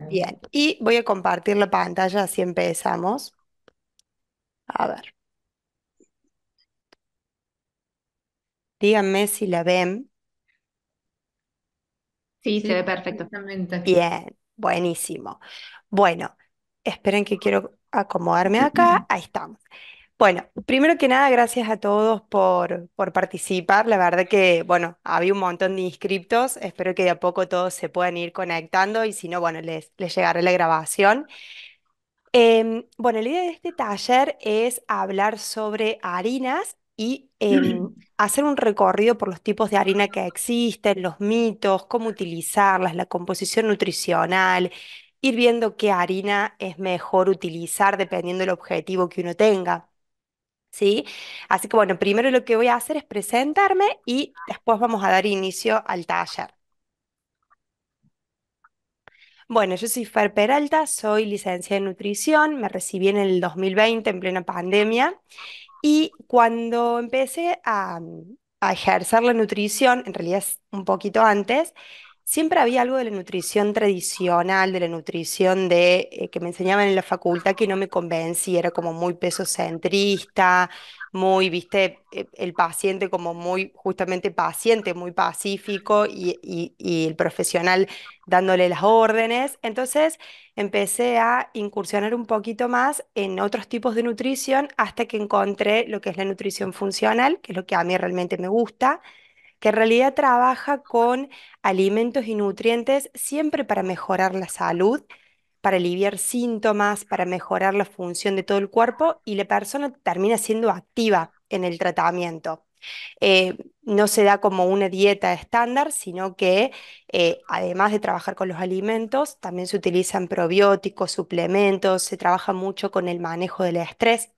Bien, y voy a compartir la pantalla, así empezamos. A ver, díganme si la ven. Sí, se Sí, ve perfecto. perfectamente. Bien, buenísimo. Bueno, esperen que quiero acomodarme acá. Ahí estamos. Bueno, primero que nada, gracias a todos por participar. La verdad que, bueno, había un montón de inscriptos. Espero que de a poco todos se puedan ir conectando y si no, bueno, les llegará la grabación. Bueno, la idea de este taller es hablar sobre harinas y hacer un recorrido por los tipos de harina que existen, los mitos, cómo utilizarlas, la composición nutricional, ir viendo qué harina es mejor utilizar dependiendo del objetivo que uno tenga. ¿Sí? Así que bueno, primero lo que voy a hacer es presentarme y después vamos a dar inicio al taller. Bueno, yo soy Fer Peralta, soy licenciada en nutrición, me recibí en el 2020 en plena pandemia. Y cuando empecé a ejercer la nutrición, en realidad es un poquito antes, siempre había algo de la nutrición tradicional, de la nutrición que me enseñaban en la facultad que no me convencía, era como muy pesocentrista, muy, viste, el paciente como muy, justamente paciente, muy pacífico y el profesional dándole las órdenes. Entonces, empecé a incursionar un poquito más en otros tipos de nutrición hasta que encontré lo que es la nutrición funcional, que es lo que a mí realmente me gusta, que en realidad trabaja con alimentos y nutrientes siempre para mejorar la salud, para aliviar síntomas, para mejorar la función de todo el cuerpo y la persona termina siendo activa en el tratamiento. No se da como una dieta estándar, sino que además de trabajar con los alimentos, también se utilizan probióticos, suplementos, se trabaja mucho con el manejo del estrés.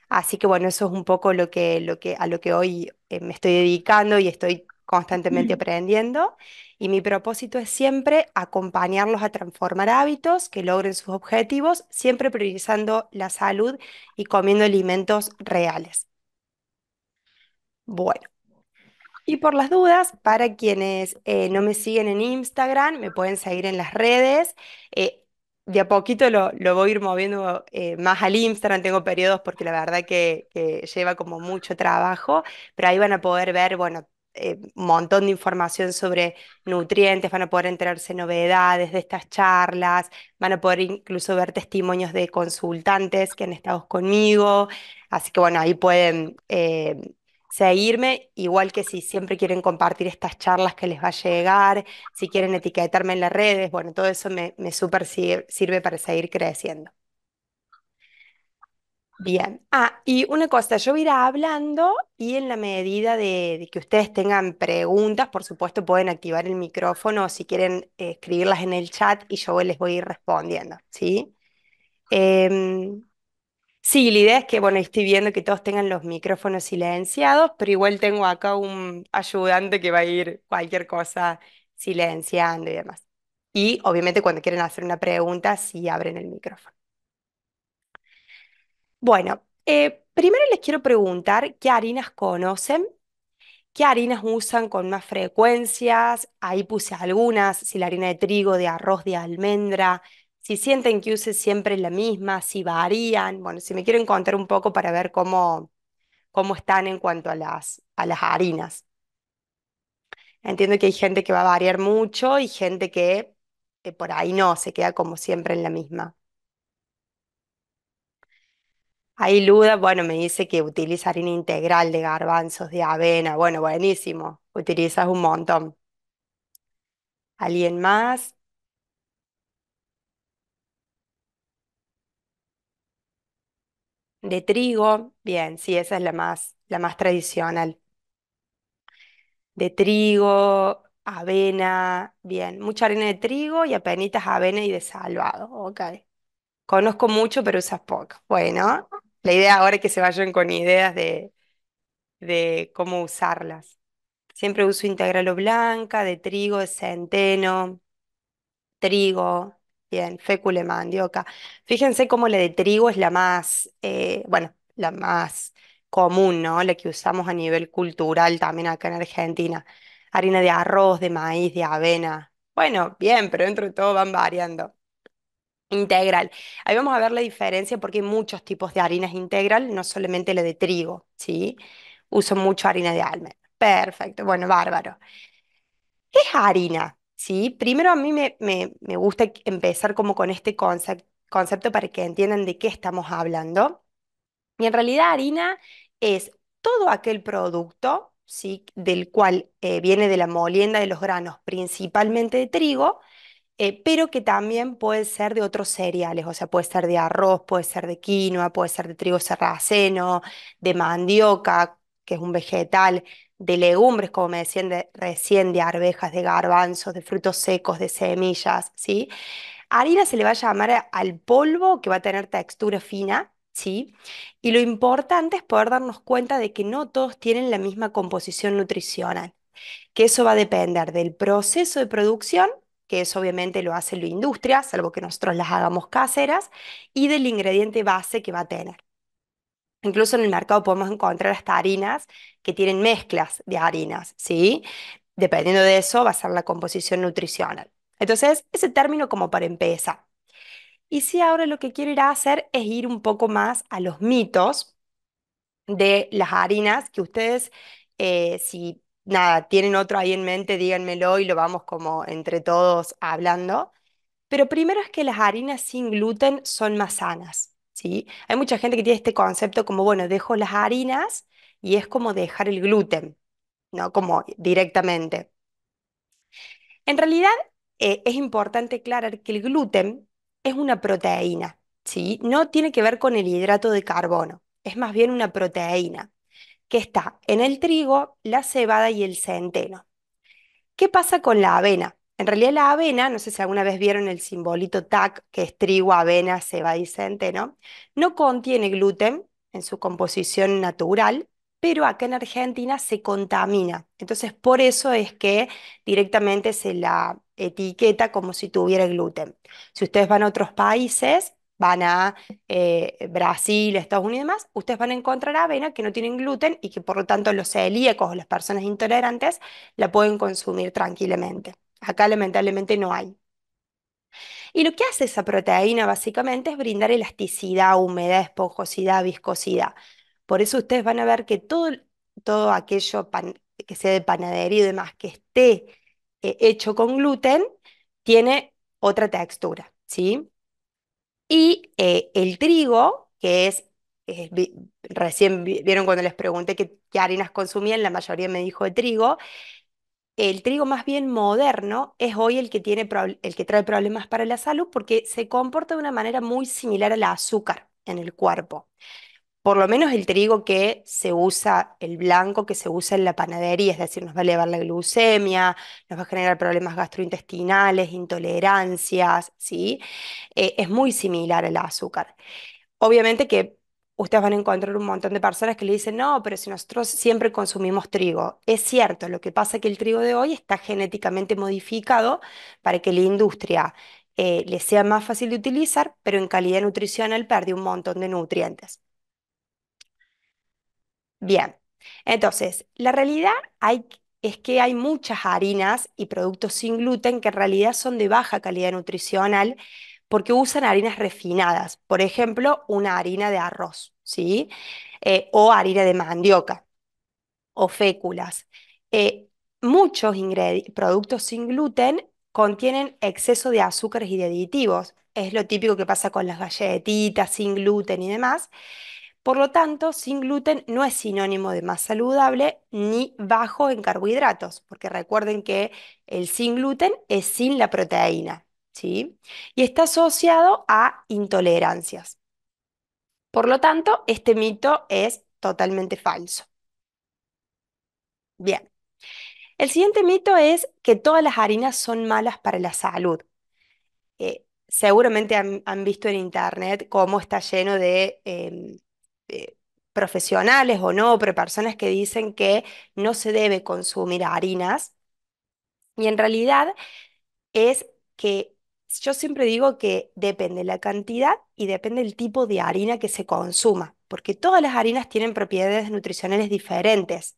Así que bueno, eso es un poco a lo que hoy me estoy dedicando y estoy constantemente aprendiendo. Y mi propósito es siempre acompañarlos a transformar hábitos que logren sus objetivos, siempre priorizando la salud y comiendo alimentos reales. Bueno. Y por las dudas, para quienes no me siguen en Instagram, me pueden seguir en las redes. Eh, de a poquito lo voy a ir moviendo más al Instagram. Tengo periodos porque la verdad que lleva como mucho trabajo, pero ahí van a poder ver, bueno, un montón de información sobre nutrientes, van a poder enterarse novedades de estas charlas, van a poder incluso ver testimonios de consultantes que han estado conmigo. Así que bueno, ahí pueden seguirme, igual que si siempre quieren compartir estas charlas que les va a llegar, si quieren etiquetarme en las redes, bueno, todo eso me súper sirve para seguir creciendo. Bien. Ah, y una cosa, yo voy a ir hablando y en la medida de que ustedes tengan preguntas, por supuesto pueden activar el micrófono o si quieren escribirlas en el chat y yo les voy a ir respondiendo, ¿sí? Em, Sí, la idea es que, bueno, estoy viendo que todos tengan los micrófonos silenciados, pero igual tengo acá un ayudante que va a ir cualquier cosa silenciando y demás. Y obviamente cuando quieren hacer una pregunta, sí abren el micrófono. Bueno, primero les quiero preguntar qué harinas conocen, qué harinas usan con más frecuencias. Ahí puse algunas, si la harina de trigo, de arroz, de almendra, si sienten que use siempre la misma, si varían. Bueno, si me quieren contar un poco para ver cómo están en cuanto a a las harinas. Entiendo que hay gente que va a variar mucho y gente que por ahí no, se queda como siempre en la misma. Ahí Luda, bueno, me dice que utiliza harina integral de garbanzos, de avena. Bueno, buenísimo, utilizas un montón. ¿Alguien más? De trigo, bien, sí, esa es la más tradicional. De trigo, avena, bien, mucha harina de trigo y apenitas avena y de salvado, ok. Conozco mucho, pero usas poco. Bueno, la idea ahora es que se vayan con ideas de cómo usarlas. Siempre uso integral o blanca, de trigo, de centeno, trigo, bien, fécula de mandioca. Fíjense cómo la de trigo es la más, bueno, la más común, ¿no? La que usamos a nivel cultural también acá en Argentina. Harina de arroz, de maíz, de avena. Bueno, bien, pero dentro de todo van variando. Integral. Ahí vamos a ver la diferencia porque hay muchos tipos de harinas integral, no solamente la de trigo, ¿sí? Uso mucho harina de almendra. Perfecto, bueno, bárbaro. ¿Qué es harina? ¿Sí? Primero a mí me gusta empezar como con este concepto para que entiendan de qué estamos hablando. Y en realidad harina es todo aquel producto, ¿sí? Del cual viene de la molienda de los granos, principalmente de trigo, pero que también puede ser de otros cereales, o sea, puede ser de arroz, puede ser de quinoa, puede ser de trigo sarraceno, de mandioca, que es un vegetal, de legumbres, como me decían recién, de arvejas, de garbanzos, de frutos secos, de semillas, ¿sí? Harina se le va a llamar al polvo que va a tener textura fina, ¿sí? Y lo importante es poder darnos cuenta de que no todos tienen la misma composición nutricional, que eso va a depender del proceso de producción, que eso obviamente lo hace la industria, salvo que nosotros las hagamos caseras, y del ingrediente base que va a tener. Incluso en el mercado podemos encontrar hasta harinas que tienen mezclas de harinas, ¿sí? Dependiendo de eso va a ser la composición nutricional. Entonces, ese término como para empezar. Y si ahora lo que quiero ir a hacer es ir un poco más a los mitos de las harinas, que ustedes, si nada, tienen otro ahí en mente, díganmelo y lo vamos como entre todos hablando. Pero primero es que las harinas sin gluten son más sanas, ¿sí? Hay mucha gente que tiene este concepto como, bueno, dejo las harinas y es como dejar el gluten, ¿no? Como directamente. En realidad, es importante aclarar que el gluten es una proteína, ¿sí? No tiene que ver con el hidrato de carbono, es más bien una proteína que está en el trigo, la cebada y el centeno. ¿Qué pasa con la avena? En realidad la avena, no sé si alguna vez vieron el simbolito TAC, que es trigo, avena, cebada y centeno, no contiene gluten en su composición natural, pero acá en Argentina se contamina. Entonces por eso es que directamente se la etiqueta como si tuviera gluten. Si ustedes van a otros países, van a Brasil, Estados Unidos y demás, ustedes van a encontrar avena que no tienen gluten y que por lo tanto los celíacos o las personas intolerantes la pueden consumir tranquilamente. Acá lamentablemente no hay. Y lo que hace esa proteína básicamente es brindar elasticidad, humedad, esponjosidad, viscosidad. Por eso ustedes van a ver que todo aquello que sea de panadería y demás que esté hecho con gluten tiene otra textura, ¿sí? Y el trigo, que es, recién vieron cuando les pregunté qué harinas consumían, la mayoría me dijo de trigo. El trigo más bien moderno es hoy el que el que trae problemas para la salud porque se comporta de una manera muy similar al azúcar en el cuerpo. Por lo menos el trigo que se usa, el blanco que se usa en la panadería, es decir, nos va a elevar la glucemia, nos va a generar problemas gastrointestinales, intolerancias, ¿sí? Es muy similar al azúcar. Obviamente que ustedes van a encontrar un montón de personas que le dicen, no, pero si nosotros siempre consumimos trigo. Es cierto, lo que pasa es que el trigo de hoy está genéticamente modificado para que la industria le sea más fácil de utilizar, pero en calidad nutricional pierde un montón de nutrientes. Bien, entonces, la realidad es que hay muchas harinas y productos sin gluten que en realidad son de baja calidad nutricional porque usan harinas refinadas. Por ejemplo, una harina de arroz, ¿sí? O harina de mandioca o féculas. Eh, muchos productos sin gluten contienen exceso de azúcares y de aditivos. Es lo típico que pasa con las galletitas sin gluten y demás. Por lo tanto, sin gluten no es sinónimo de más saludable ni bajo en carbohidratos, porque recuerden que el sin gluten es sin la proteína, ¿sí? Y está asociado a intolerancias. Por lo tanto, este mito es totalmente falso. Bien, el siguiente mito es que todas las harinas son malas para la salud. Seguramente han visto en internet cómo está lleno de profesionales o no, pero personas que dicen que no se debe consumir harinas. Y en realidad es que yo siempre digo que depende la cantidad y depende el tipo de harina que se consuma, porque todas las harinas tienen propiedades nutricionales diferentes.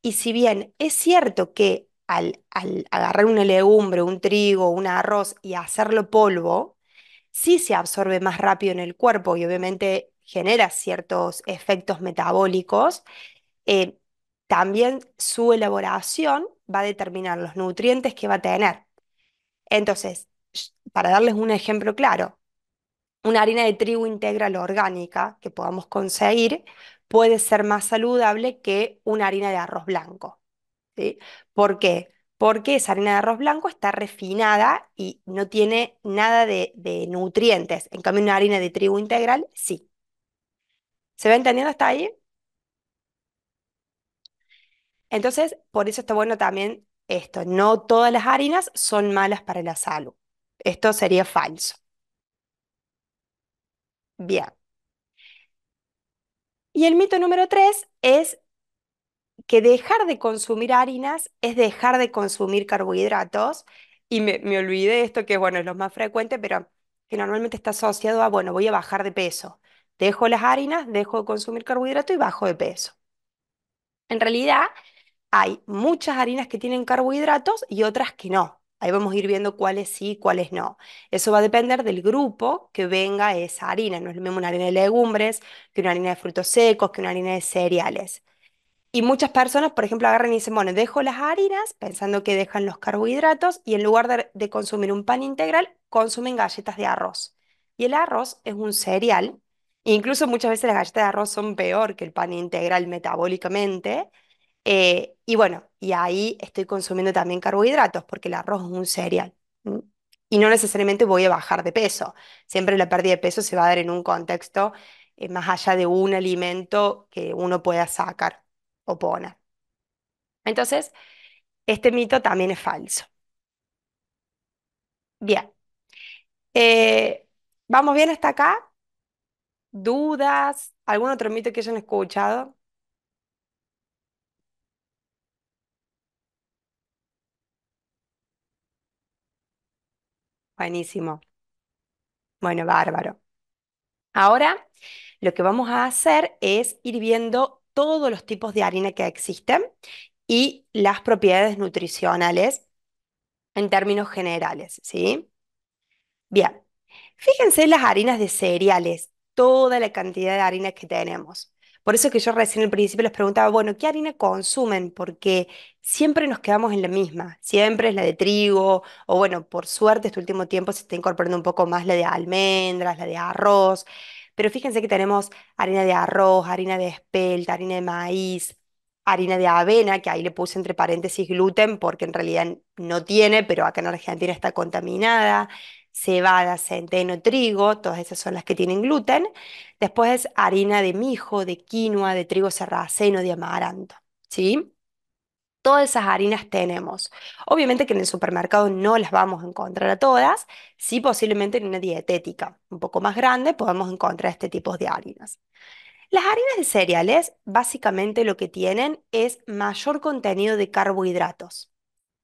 Y si bien es cierto que al agarrar una legumbre, un trigo, un arroz y hacerlo polvo, sí se absorbe más rápido en el cuerpo y obviamente genera ciertos efectos metabólicos. eh, También su elaboración va a determinar los nutrientes que va a tener. Entonces, para darles un ejemplo claro, una harina de trigo integral orgánica que podamos conseguir puede ser más saludable que una harina de arroz blanco. ¿Sí? ¿Por qué? Porque esa harina de arroz blanco está refinada y no tiene nada de nutrientes. En cambio, una harina de trigo integral, sí. ¿Se va entendiendo hasta ahí? Entonces, por eso está bueno también esto. No todas las harinas son malas para la salud. Esto sería falso. Bien. Y el mito número 3 es que dejar de consumir harinas es dejar de consumir carbohidratos. Y me olvidé esto que, bueno, es lo más frecuente, pero que normalmente está asociado a, bueno, voy a bajar de peso. Dejo las harinas, dejo de consumir carbohidratos y bajo de peso. En realidad, hay muchas harinas que tienen carbohidratos y otras que no. Ahí vamos a ir viendo cuáles sí y cuáles no. Eso va a depender del grupo que venga esa harina. No es lo mismo una harina de legumbres que una harina de frutos secos, que una harina de cereales. Y muchas personas, por ejemplo, agarran y dicen, bueno, dejo las harinas pensando que dejan los carbohidratos y en lugar de consumir un pan integral, consumen galletas de arroz. Y el arroz es un cereal. Incluso muchas veces las galletas de arroz son peor que el pan integral metabólicamente. Y bueno, y ahí estoy consumiendo también carbohidratos porque el arroz es un cereal. ¿M? Y no necesariamente voy a bajar de peso. Siempre la pérdida de peso se va a dar en un contexto más allá de un alimento que uno pueda sacar o poner. Entonces, este mito también es falso. Bien, eh, ¿vamos bien hasta acá? ¿Dudas? ¿Algún otro mito que hayan escuchado? Buenísimo. Bueno, bárbaro. Ahora, lo que vamos a hacer es ir viendo todos los tipos de harina que existen y las propiedades nutricionales en términos generales, ¿sí? Bien, fíjense en las harinas de cereales, toda la cantidad de harina que tenemos. Por eso que yo recién al principio les preguntaba, bueno, ¿qué harina consumen? Porque siempre nos quedamos en la misma, siempre es la de trigo, o bueno, por suerte este último tiempo se está incorporando un poco más la de almendras, la de arroz, pero fíjense que tenemos harina de arroz, harina de espelta, harina de maíz, harina de avena, que ahí le puse entre paréntesis gluten porque en realidad no tiene, pero acá en Argentina está contaminada, cebada, centeno, trigo, todas esas son las que tienen gluten. Después es harina de mijo, de quinoa, de trigo sarraceno, de amaranto, ¿sí? Todas esas harinas tenemos. Obviamente que en el supermercado no las vamos a encontrar a todas, sí posiblemente en una dietética un poco más grande podemos encontrar este tipo de harinas. Las harinas de cereales básicamente lo que tienen es mayor contenido de carbohidratos.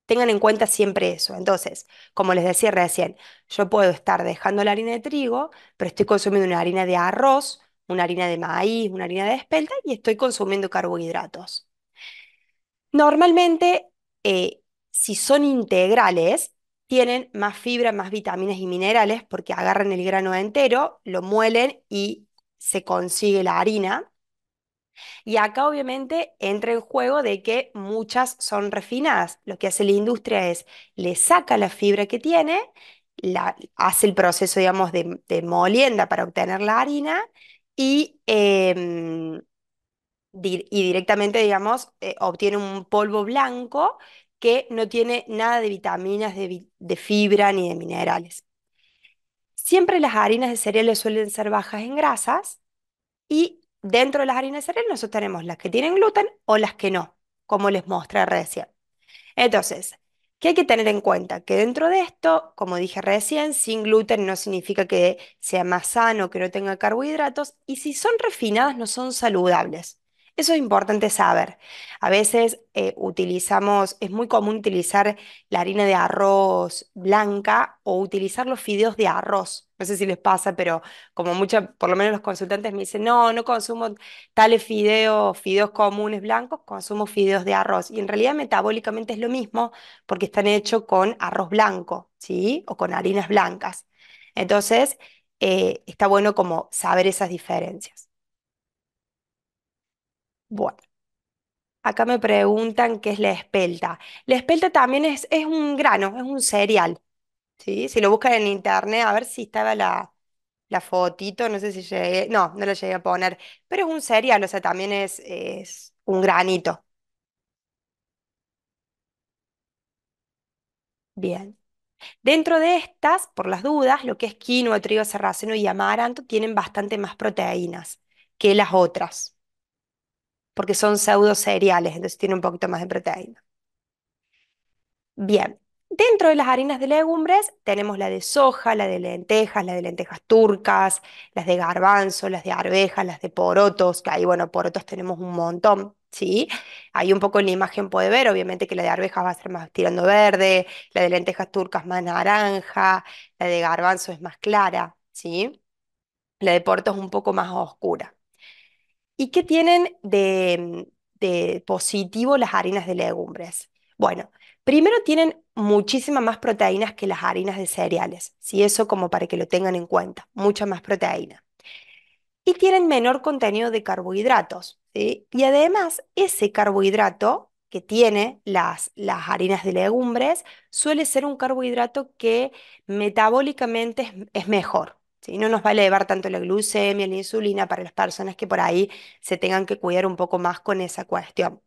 Tengan en cuenta siempre eso. Entonces, como les decía recién, yo puedo estar dejando la harina de trigo, pero estoy consumiendo una harina de arroz, una harina de maíz, una harina de espelta y estoy consumiendo carbohidratos. Normalmente, si son integrales, tienen más fibra, más vitaminas y minerales porque agarran el grano entero, lo muelen y se consigue la harina. Y acá obviamente entra en juego de que muchas son refinadas. Lo que hace la industria es le saca la fibra que tiene, hace el proceso, digamos, de molienda para obtener la harina y, y directamente, digamos, obtiene un polvo blanco que no tiene nada de vitaminas, de fibra ni de minerales. Siempre las harinas de cereales suelen ser bajas en grasas y dentro de las harinas de cereal nosotros tenemos las que tienen gluten o las que no, como les mostré recién. Entonces, ¿qué hay que tener en cuenta? Que dentro de esto, como dije recién, sin gluten no significa que sea más sano, que no tenga carbohidratos, y si son refinadas no son saludables. Eso es importante saber. A veces utilizamos, es muy común utilizar la harina de arroz blanca o utilizar los fideos de arroz. No sé si les pasa, pero como muchas, por lo menos los consultantes me dicen, no, no consumo tales fideos, fideos comunes blancos, consumo fideos de arroz. Y en realidad metabólicamente es lo mismo porque están hechos con arroz blanco, ¿sí? O con harinas blancas. Entonces, está bueno como saber esas diferencias. Bueno, acá me preguntan qué es la espelta. La espelta también es un grano, es un cereal, ¿sí? Si lo buscan en internet, a ver si estaba la fotito, no sé si llegué, no la llegué a poner, pero es un cereal, o sea, también es un granito. Bien. Dentro de estas, por las dudas, lo que es quinoa, trigo sarraceno y amaranto tienen bastante más proteínas que las otras, porque son pseudo cereales, entonces tienen un poquito más de proteína. Bien, dentro de las harinas de legumbres tenemos la de soja, la de lentejas turcas, las de garbanzo, las de arvejas, las de porotos, que ahí, bueno, porotos tenemos un montón, ¿sí? Ahí un poco en la imagen puede ver, obviamente que la de arvejas va a ser más tirando verde, la de lentejas turcas más naranja, la de garbanzo es más clara, ¿sí? La de porotos un poco más oscura. ¿Y qué tienen de positivo las harinas de legumbres? Bueno, primero tienen muchísimas más proteínas que las harinas de cereales, si eso como para que lo tengan en cuenta, mucha más proteína y tienen menor contenido de carbohidratos, ¿sí? Y además, ese carbohidrato que tiene las harinas de legumbres suele ser un carbohidrato que metabólicamente es mejor, ¿sí? No nos va a elevar tanto la glucemia, la insulina para las personas que por ahí se tengan que cuidar un poco más con esa cuestión.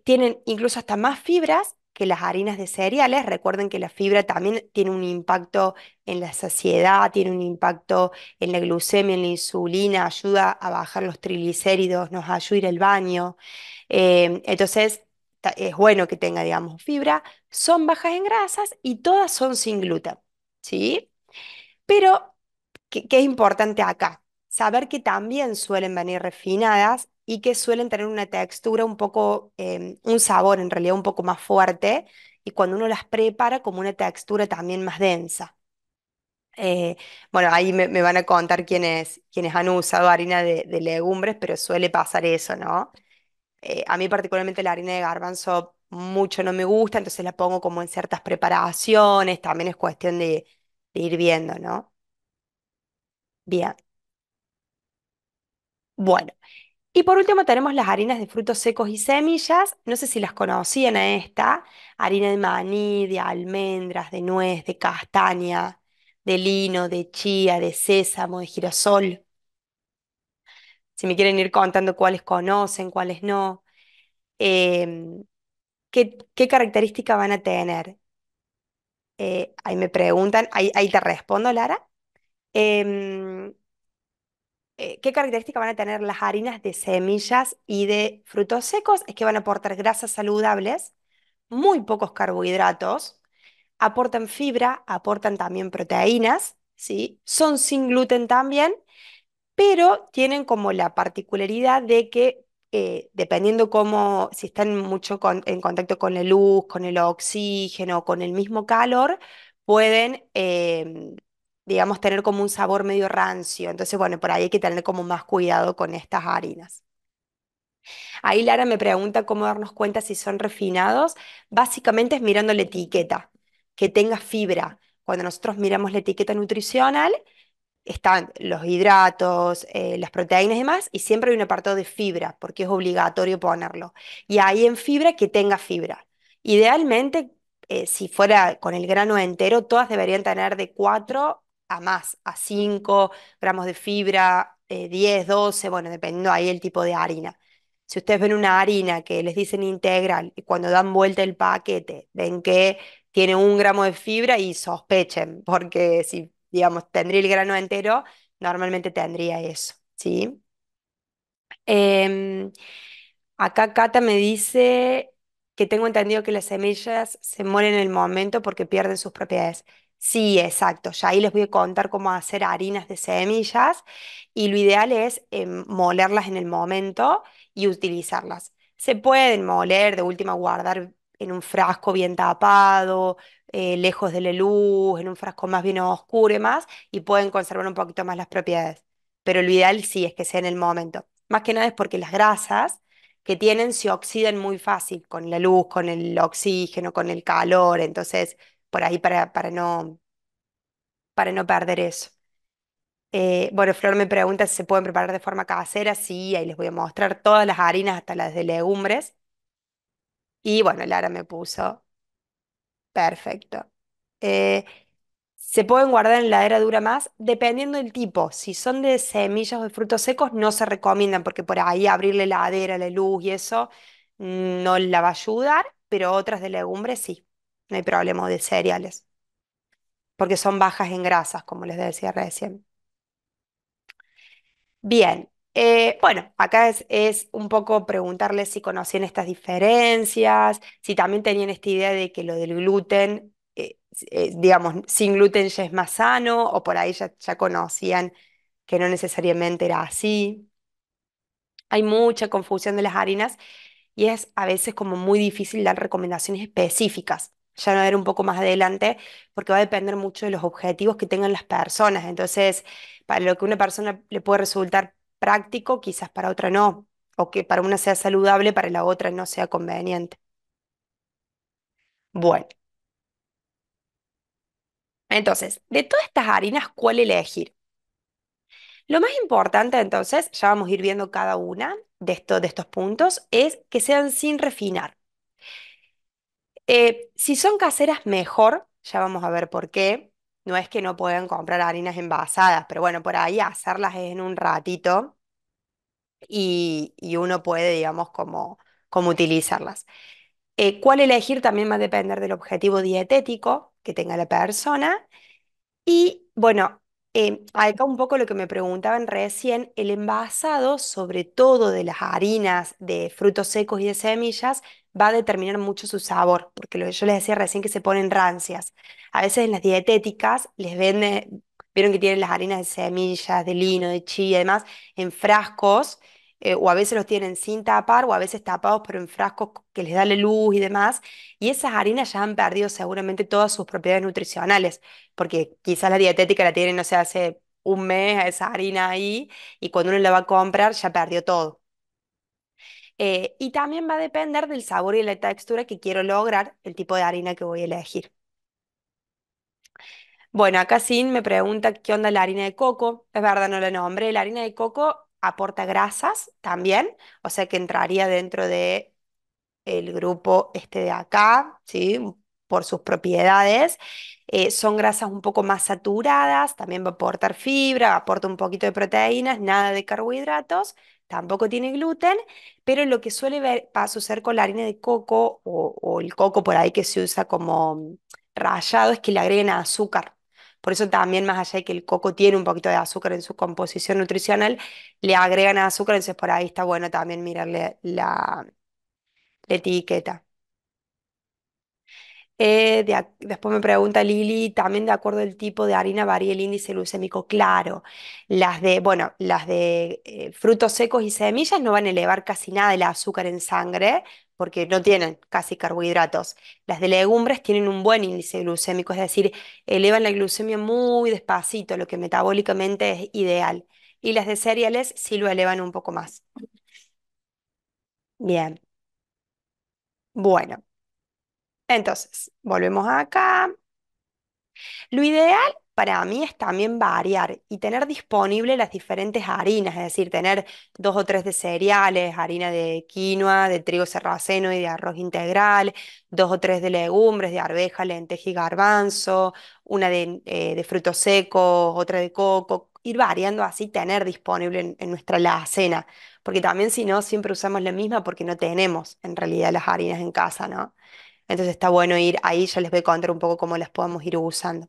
Tienen incluso hasta más fibras que las harinas de cereales. Recuerden que la fibra también tiene un impacto en la saciedad, tiene un impacto en la glucemia, en la insulina, ayuda a bajar los triglicéridos, nos ayuda a ir al baño. Entonces, es bueno que tenga, digamos, fibra. Son bajas en grasas y todas son sin gluten, ¿sí? Pero ¿qué es importante acá? Saber que también suelen venir refinadas y que suelen tener una textura un poco, un sabor en realidad un poco más fuerte y cuando uno las prepara como una textura también más densa. Eh, bueno, ahí me van a contar quienes han usado harina de legumbres, pero suele pasar eso, ¿no? A mí particularmente la harina de garbanzo mucho no me gusta, entonces la pongo como en ciertas preparaciones, también es cuestión de ir viendo, ¿no? Bien. Bueno, y por último tenemos las harinas de frutos secos y semillas. No sé si las conocían a esta. Harina de maní, de almendras, de nuez, de castaña, de lino, de chía, de sésamo, de girasol. Si me quieren ir contando cuáles conocen, cuáles no. Em, ¿qué característica van a tener? Ahí me preguntan, ahí te respondo, Lara. Em, ¿Qué características van a tener las harinas de semillas y de frutos secos? Es que van a aportar grasas saludables, muy pocos carbohidratos, aportan fibra, aportan también proteínas, ¿sí? Son sin gluten también, pero tienen como la particularidad de que dependiendo cómo, si están mucho en contacto con la luz, con el oxígeno, con el mismo calor, pueden, digamos, tener como un sabor medio rancio. Entonces, bueno, por ahí hay que tener como más cuidado con estas harinas. Ahí Lara me pregunta cómo darnos cuenta si son refinados. Básicamente es mirando la etiqueta, que tenga fibra. Cuando nosotros miramos la etiqueta nutricional, están los hidratos, las proteínas y demás, y siempre hay un apartado de fibra, porque es obligatorio ponerlo. Y ahí en fibra que tenga fibra. Idealmente, si fuera con el grano entero, todas deberían tener de 4 a más, a 5 gramos de fibra, 10, 12, bueno, dependiendo ahí el tipo de harina. Si ustedes ven una harina que les dicen integral y cuando dan vuelta el paquete ven que tiene 1 gramo de fibra y sospechen, porque si, digamos, tendría el grano entero, normalmente tendría eso, ¿sí? Em, Acá Cata me dice que tengo entendido que las semillas se mueren en el momento porque pierden sus propiedades. Sí, exacto. Ya ahí les voy a contar cómo hacer harinas de semillas y lo ideal es molerlas en el momento y utilizarlas. Se pueden moler, de última guardar en un frasco bien tapado, lejos de la luz, en un frasco más bien oscuro y más, y pueden conservar un poquito más las propiedades. Pero lo ideal sí es que sea en el momento. Más que nada es porque las grasas que tienen se oxidan muy fácil con la luz, con el oxígeno, con el calor, entonces por ahí para no... para no perder eso. Bueno, Flor me pregunta si se pueden preparar de forma casera. Sí, ahí les voy a mostrar todas las harinas, hasta las de legumbres. Y bueno, Lara me puso, perfecto. Eh, Se pueden guardar en la heladera dura más, dependiendo del tipo. Si son de semillas o de frutos secos, no se recomiendan, porque por ahí abrirle la heladera, la luz y eso no la va a ayudar, pero otras de legumbres sí, no hay problema, o de cereales, porque son bajas en grasas, como les decía recién. Bien, bueno, acá es un poco preguntarles si conocían estas diferencias, si también tenían esta idea de que lo del gluten, digamos, sin gluten ya es más sano, o por ahí ya conocían que no necesariamente era así. Hay mucha confusión de las harinas y es a veces como muy difícil dar recomendaciones específicas. Ya no ver un poco más adelante, porque va a depender mucho de los objetivos que tengan las personas. Entonces, para lo que a una persona le puede resultar práctico, quizás para otra no. O que para una sea saludable, para la otra no sea conveniente. Bueno, entonces, de todas estas harinas, ¿cuál elegir? Lo más importante, entonces, ya vamos a ir viendo cada una de estos puntos, es que sean sin refinar. Si son caseras, mejor, ya vamos a ver por qué. No es que no puedan comprar harinas envasadas, pero bueno, por ahí hacerlas en un ratito y uno puede, digamos, como utilizarlas. ¿Cuál elegir? También va a depender del objetivo dietético que tenga la persona y bueno, acá un poco lo que me preguntaban recién, el envasado, sobre todo de las harinas de frutos secos y de semillas, va a determinar mucho su sabor, porque lo que yo les decía recién que se ponen rancias. A veces en las dietéticas les venden, vieron que tienen las harinas de semillas, de lino, de chía y demás, en frascos, o a veces los tienen sin tapar, o a veces tapados, pero en frascos que les da la luz y demás, y esas harinas ya han perdido seguramente todas sus propiedades nutricionales porque quizás la dietética la tienen, no sé, hace un mes a esa harina ahí y cuando uno la va a comprar ya perdió todo. Y también va a depender del sabor y la textura que quiero lograr, el tipo de harina que voy a elegir. Bueno, acá Sin me pregunta qué onda la harina de coco. Es verdad, no la nombré. La harina de coco aporta grasas también, o sea que entraría dentro de el grupo este de acá, ¿sí? Por sus propiedades. Son grasas un poco más saturadas, también va a aportar fibra, aporta un poquito de proteínas, nada de carbohidratos, tampoco tiene gluten, pero lo que suele va a suceder con la harina de coco o el coco por ahí que se usa como rallado es que le agreguen azúcar. Por eso también, más allá de que el coco tiene un poquito de azúcar en su composición nutricional, le agregan azúcar, entonces por ahí está bueno también mirarle la etiqueta. Después me pregunta Lili, también de acuerdo al tipo de harina varía el índice glucémico. Claro, bueno, las de frutos secos y semillas no van a elevar casi nada el azúcar en sangre porque no tienen casi carbohidratos. Las de legumbres tienen un buen índice glucémico, es decir, elevan la glucemia muy despacito, lo que metabólicamente es ideal. Y las de cereales sí lo elevan un poco más. Bien, bueno, entonces, volvemos acá. Lo ideal para mí es también variar y tener disponible las diferentes harinas, es decir, tener dos o tres de cereales, harina de quinoa, de trigo sarraceno y de arroz integral, dos o tres de legumbres, de arveja, lenteja y garbanzo, una de frutos secos, otra de coco, ir variando así, tener disponible en nuestra alacena, porque también si no, siempre usamos la misma porque no tenemos en realidad las harinas en casa, ¿no? Entonces está bueno ir ahí, ya les voy a contar un poco cómo las podemos ir usando.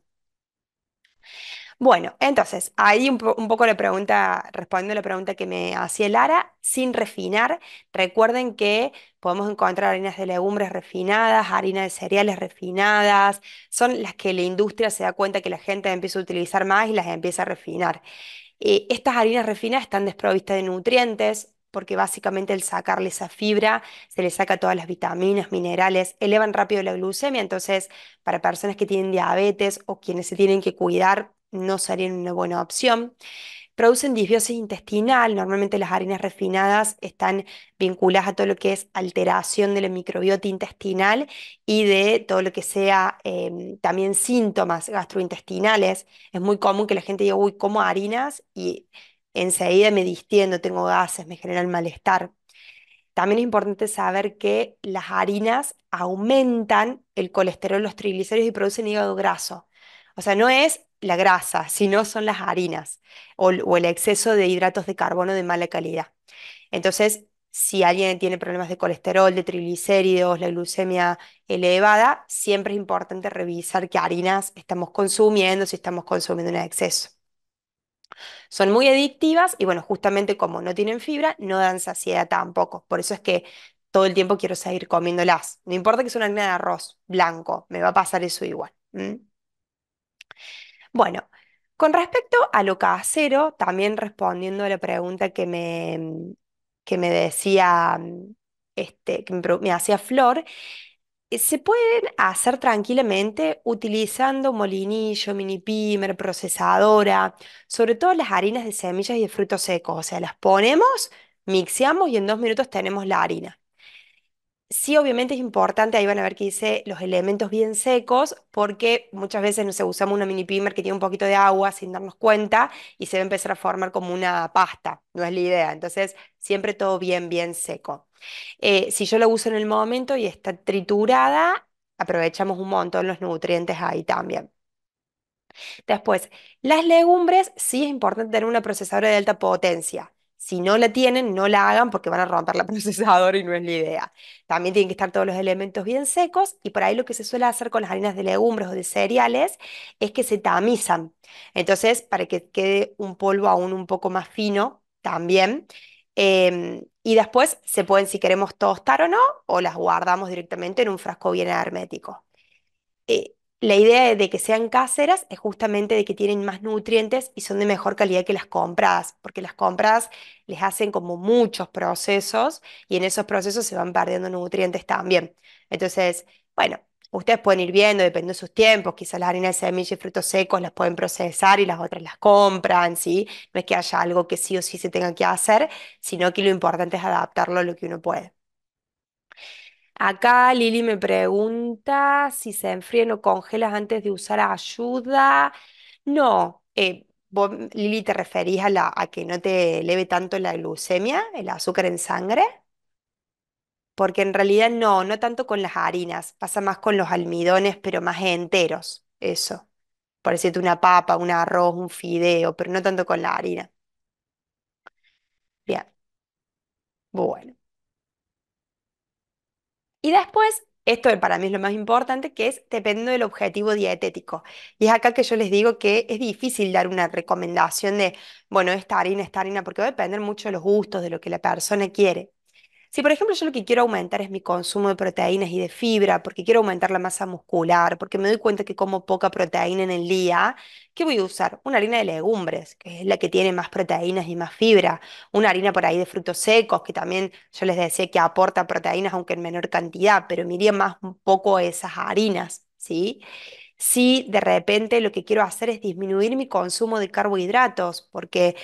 Bueno, entonces, ahí un poco la pregunta, respondiendo a la pregunta que me hacía Lara, sin refinar, recuerden que podemos encontrar harinas de legumbres refinadas, harinas de cereales refinadas, son las que la industria se da cuenta que la gente empieza a utilizar más y las empieza a refinar. Estas harinas refinadas están desprovistas de nutrientes, porque básicamente al sacarle esa fibra se le saca todas las vitaminas, minerales, elevan rápido la glucemia, entonces para personas que tienen diabetes o quienes se tienen que cuidar no serían una buena opción. producen disbiosis intestinal. Normalmente las harinas refinadas están vinculadas a todo lo que es alteración de la microbiota intestinal y de todo lo que sea también síntomas gastrointestinales. Es muy común que la gente diga, uy, como harinas y enseguida me distiendo, tengo gases, me generan malestar. También es importante saber que las harinas aumentan el colesterol, los triglicéridos y producen hígado graso. O sea, no es la grasa, sino son las harinas o el exceso de hidratos de carbono de mala calidad. Entonces, si alguien tiene problemas de colesterol, de triglicéridos, la glucemia elevada, siempre es importante revisar qué harinas estamos consumiendo, si estamos consumiendo en exceso. Son muy adictivas y bueno, justamente como no tienen fibra, no dan saciedad tampoco. Por eso es que todo el tiempo quiero seguir comiéndolas. No importa que sea una harina de arroz blanco, me va a pasar eso igual. ¿M? Bueno, con respecto a lo casero, también respondiendo a la pregunta que me decía, me hacía Flor, se pueden hacer tranquilamente utilizando molinillo, mini pimer, procesadora, sobre todo las harinas de semillas y de frutos secos. O sea, las ponemos, mixeamos y en 2 minutos tenemos la harina. Sí, obviamente es importante, ahí van a ver que dice los elementos bien secos, porque muchas veces no sé, usamos una mini pimer que tiene un poquito de agua sin darnos cuenta y se va a empezar a formar como una pasta, no es la idea. Entonces, siempre todo bien, bien seco. Si yo la uso en el momento y está triturada, aprovechamos un montón los nutrientes ahí también. Después, las legumbres sí es importante tener una procesadora de alta potencia. Si no la tienen, no la hagan porque van a romper la procesadora y no es la idea. También tienen que estar todos los elementos bien secos y por ahí lo que se suele hacer con las harinas de legumbres o de cereales es que se tamizan. Entonces, para que quede un polvo aún un poco más fino también. Y después se pueden, si queremos tostar o no, o las guardamos directamente en un frasco bien hermético. La idea de que sean caseras es justamente de que tienen más nutrientes y son de mejor calidad que las compradas, porque las compradas les hacen como muchos procesos y en esos procesos se van perdiendo nutrientes también. Entonces, bueno, ustedes pueden ir viendo, depende de sus tiempos, quizás las harinas de semilla y frutos secos las pueden procesar y las otras las compran, ¿sí? No es que haya algo que sí o sí se tenga que hacer, sino que lo importante es adaptarlo a lo que uno puede. Acá Lili me pregunta si se enfrían o congelas antes de usar ayuda. No, Lili, ¿te referís a, a que no te eleve tanto la glucemia, el azúcar en sangre? Porque en realidad no, no tanto con las harinas, pasa más con los almidones, pero más enteros, eso. Por decirte una papa, un arroz, un fideo, pero no tanto con la harina. Bien, bueno. Y después, esto para mí es lo más importante, que es dependiendo del objetivo dietético. Y es acá que yo les digo que es difícil dar una recomendación de, bueno, esta harina, porque va a depender mucho de los gustos, de lo que la persona quiere. Si, por ejemplo, yo lo que quiero aumentar es mi consumo de proteínas y de fibra, porque quiero aumentar la masa muscular, porque me doy cuenta que como poca proteína en el día, ¿qué voy a usar? Una harina de legumbres, que es la que tiene más proteínas y más fibra. Una harina por ahí de frutos secos, que también yo les decía que aporta proteínas, aunque en menor cantidad, pero me iría más un poco a esas harinas, ¿sí? Si de repente lo que quiero hacer es disminuir mi consumo de carbohidratos, porque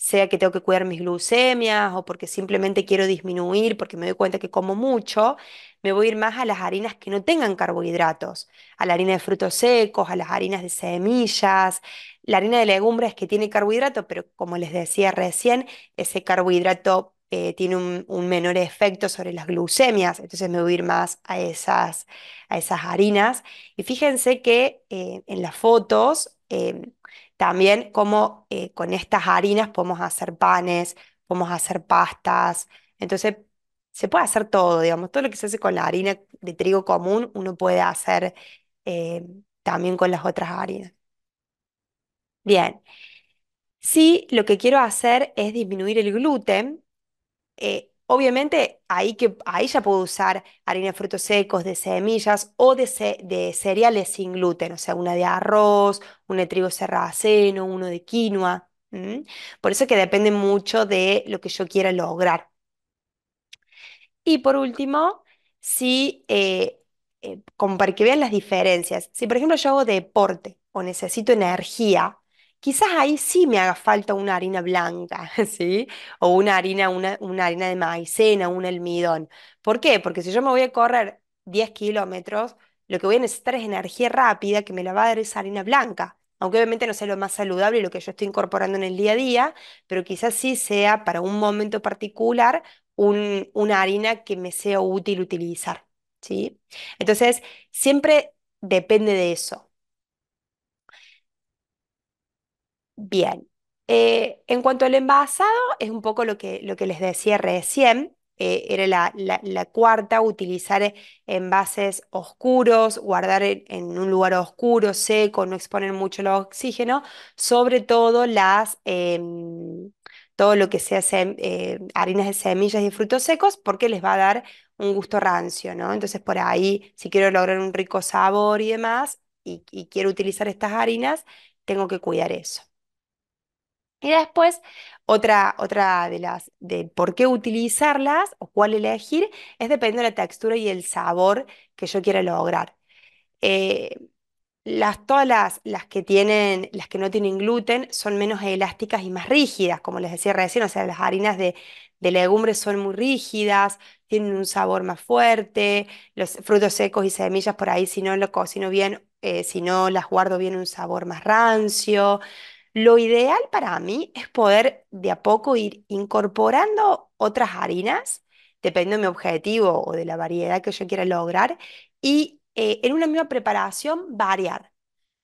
sea que tengo que cuidar mis glucemias o porque simplemente quiero disminuir, porque me doy cuenta que como mucho, me voy a ir más a las harinas que no tengan carbohidratos, a la harina de frutos secos, a las harinas de semillas, la harina de legumbres que tiene carbohidrato, pero como les decía recién, ese carbohidrato tiene un menor efecto sobre las glucemias, entonces me voy a ir más a esas harinas. Y fíjense que en las fotos también como con estas harinas podemos hacer panes, podemos hacer pastas. Entonces se puede hacer todo, digamos, todo lo que se hace con la harina de trigo común, uno puede hacer eh, también con las otras harinas. Bien, sí, lo que quiero hacer es disminuir el gluten. Obviamente ahí ya puedo usar harina de frutos secos, de semillas o de cereales sin gluten, o sea, una de arroz, una de trigo sarraceno, uno de quinoa. ¿M? Por eso que depende mucho de lo que yo quiera lograr. Y por último, si, como para que vean las diferencias, si por ejemplo yo hago deporte o necesito energía quizás ahí sí me haga falta una harina blanca, ¿sí? O una harina de maicena, un almidón. ¿Por qué? Porque si yo me voy a correr 10 kilómetros, lo que voy a necesitar es energía rápida que me la va a dar esa harina blanca. Aunque obviamente no sea lo más saludable y lo que yo estoy incorporando en el día a día, pero quizás sí sea para un momento particular una harina que me sea útil utilizar, ¿sí? Entonces, siempre depende de eso. Bien. En cuanto al envasado, es un poco lo que les decía recién. Era la cuarta, utilizar envases oscuros, guardar en un lugar oscuro, seco, no exponer mucho el oxígeno, sobre todo todo lo que sea harinas de semillas y frutos secos, porque les va a dar un gusto rancio, ¿no? Entonces, por ahí, si quiero lograr un rico sabor y demás, y quiero utilizar estas harinas, tengo que cuidar eso. Y después, otra de por qué utilizarlas o cuál elegir, es dependiendo de la textura y el sabor que yo quiera lograr. Eh, todas las que no tienen gluten son menos elásticas y más rígidas, como les decía recién, o sea, las harinas de legumbres son muy rígidas, tienen un sabor más fuerte, los frutos secos y semillas por ahí, si no lo cocino bien, si no las guardo bien, un sabor más rancio. Lo ideal para mí es poder de a poco ir incorporando otras harinas, dependiendo de mi objetivo o de la variedad que yo quiera lograr, y en una misma preparación variar.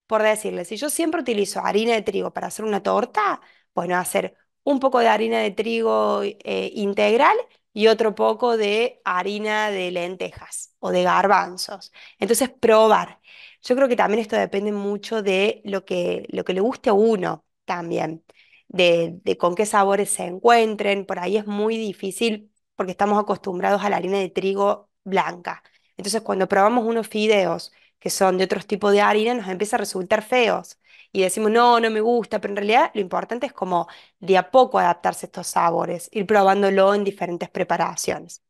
Por decirle, si yo siempre utilizo harina de trigo para hacer una torta, bueno, hacer un poco de harina de trigo integral y otro poco de harina de lentejas o de garbanzos. Entonces, probar. Yo creo que también esto depende mucho de lo que le guste a uno también, de con qué sabores se encuentren. Por ahí es muy difícil porque estamos acostumbrados a la harina de trigo blanca. Entonces, cuando probamos unos fideos que son de otros tipos de harina, nos empieza a resultar feos. Y decimos, no, no me gusta, pero en realidad lo importante es como de a poco adaptarse a estos sabores, ir probándolo en diferentes preparaciones.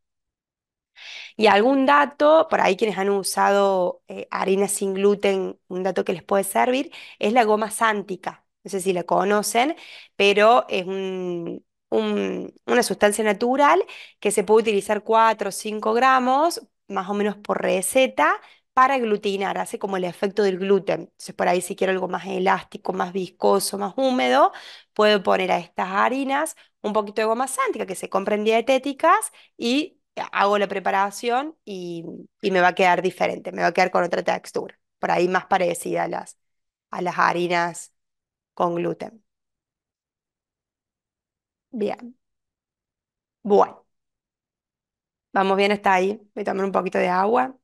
Y algún dato, por ahí quienes han usado harina sin gluten, un dato que les puede servir es la goma sántica. No sé si la conocen, pero es una sustancia natural que se puede utilizar 4 o 5 gramos, más o menos por receta, para aglutinar. Hace como el efecto del gluten. Entonces, por ahí si quiero algo más elástico, más viscoso, más húmedo, puedo poner a estas harinas un poquito de goma sántica que se compra en dietéticas y hago la preparación y me va a quedar diferente, me va a quedar con otra textura, por ahí más parecida a las harinas con gluten. Bien, bueno, vamos bien hasta ahí. Voy a tomar un poquito de agua.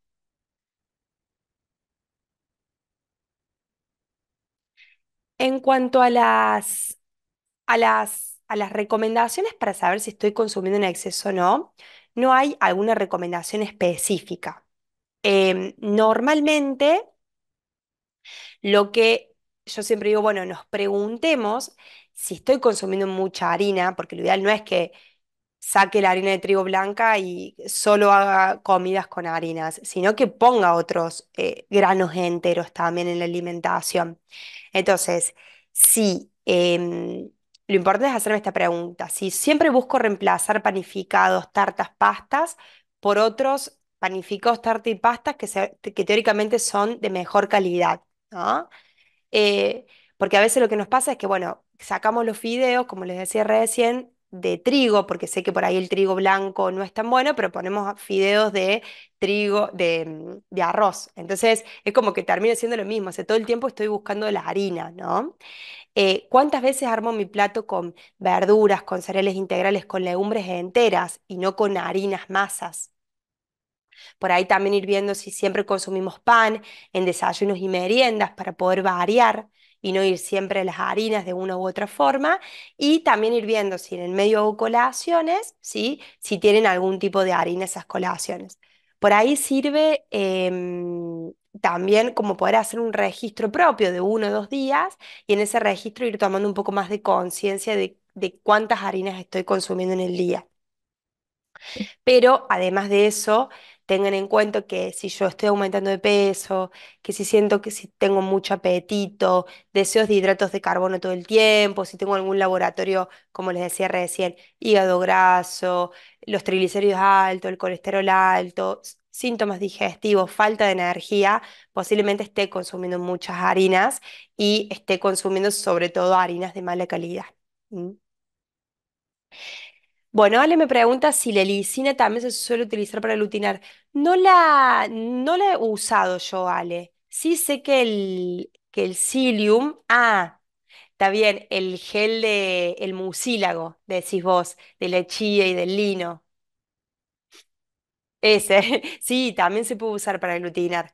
En cuanto a las recomendaciones para saber si estoy consumiendo en exceso o no, no hay alguna recomendación específica. Normalmente, lo que yo siempre digo, bueno, nos preguntemos si estoy consumiendo mucha harina, porque lo ideal no es que saque la harina de trigo blanca y solo haga comidas con harinas, sino que ponga otros granos enteros también en la alimentación. Entonces, sí, lo importante es hacerme esta pregunta. Si siempre busco reemplazar panificados, tartas, pastas por otros panificados, tartas y pastas que teóricamente son de mejor calidad, ¿no? eh, Porque a veces lo que nos pasa es que, bueno, sacamos los fideos, como les decía recién, de trigo, porque sé que por ahí el trigo blanco no es tan bueno, pero ponemos fideos de trigo, de arroz. Entonces es como que termina siendo lo mismo, o sea, todo el tiempo estoy buscando la harina, ¿no? ¿Cuántas veces armo mi plato con verduras, con cereales integrales, con legumbres enteras y no con harinas, masas? Por ahí también ir viendo si siempre consumimos pan en desayunos y meriendas para poder variar y no ir siempre a las harinas de una u otra forma. Y también ir viendo si en el medio hago colaciones, ¿sí? Si tienen algún tipo de harina esas colaciones. Por ahí sirve también como poder hacer un registro propio de 1 o 2 días y en ese registro ir tomando un poco más de conciencia de cuántas harinas estoy consumiendo en el día. Pero además de eso, tengan en cuenta que si yo estoy aumentando de peso, que si siento que si tengo mucho apetito, deseos de hidratos de carbono todo el tiempo, si tengo algún laboratorio, como les decía recién, hígado graso, los triglicéridos altos, el colesterol alto, síntomas digestivos, falta de energía, posiblemente esté consumiendo muchas harinas y esté consumiendo sobre todo harinas de mala calidad. ¿Mm? Bueno, Ale me pregunta si la lisina también se suele utilizar para aglutinar. No la he usado yo, Ale. Sí sé que el psyllium, está bien, el gel el mucílago, decís vos, de la chía y del lino. Ese, sí, también se puede usar para aglutinar.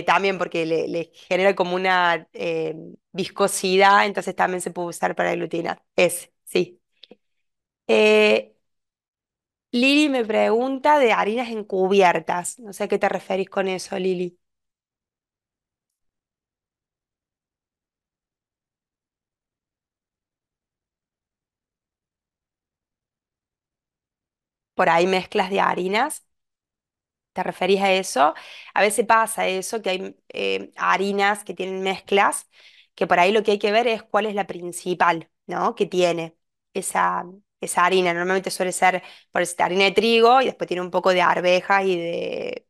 También porque le genera como una viscosidad, entonces también se puede usar para aglutinar. Ese, sí. Eh, Lili me pregunta de harinas encubiertas. No sé a qué te referís con eso, Lili. Por ahí mezclas de harinas. ¿Te referís a eso? A veces pasa eso, que hay harinas que tienen mezclas, que por ahí lo que hay que ver es cuál es la principal, ¿no? Que tiene esa, esa harina. Normalmente suele ser, por decirte, harina de trigo y después tiene un poco de arvejas y de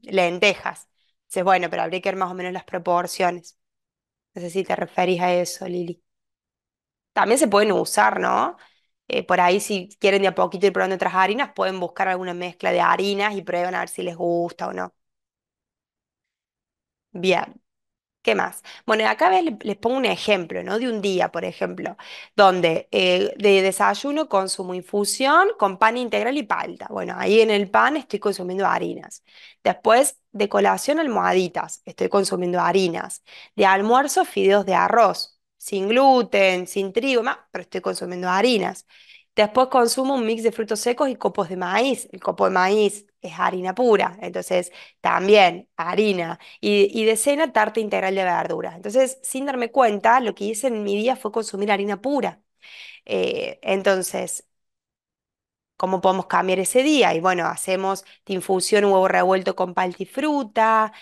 lentejas. Entonces, bueno, pero habría que ver más o menos las proporciones. No sé si te referís a eso, Lili. También se pueden usar, ¿no? Por ahí si quieren de a poquito ir probando otras harinas, pueden buscar alguna mezcla de harinas y prueban a ver si les gusta o no. Bien. ¿Qué más? Bueno, acá les pongo un ejemplo, ¿no? De un día, por ejemplo, donde de desayuno consumo infusión con pan integral y palta. Bueno, ahí en el pan estoy consumiendo harinas. Después, de colación, almohaditas, estoy consumiendo harinas. De almuerzo, fideos de arroz, sin gluten, sin trigo, más, pero estoy consumiendo harinas. Después consumo un mix de frutos secos y copos de maíz. El copo de maíz es harina pura, entonces también harina y de cena, tarta integral de verduras. Entonces, sin darme cuenta, lo que hice en mi día fue consumir harina pura. Entonces, ¿cómo podemos cambiar ese día? Y bueno, hacemos de infusión huevo revuelto con palta y fruta,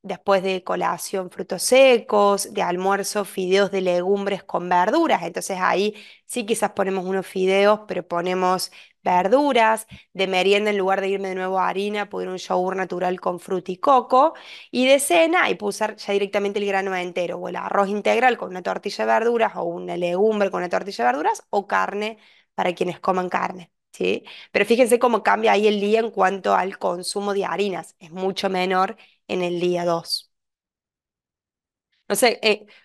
después de colación frutos secos, de almuerzo fideos de legumbres con verduras. Entonces ahí sí quizás ponemos unos fideos, pero ponemos verduras. De merienda, en lugar de irme de nuevo a harina, puedo ir a un yogur natural con fruta y coco. Y de cena, ahí puedo usar ya directamente el grano entero, o el arroz integral con una tortilla de verduras, o una legumbre con una tortilla de verduras, o carne para quienes coman carne, ¿sí? Pero fíjense cómo cambia ahí el día en cuanto al consumo de harinas. Es mucho menor en el día 2. No sé,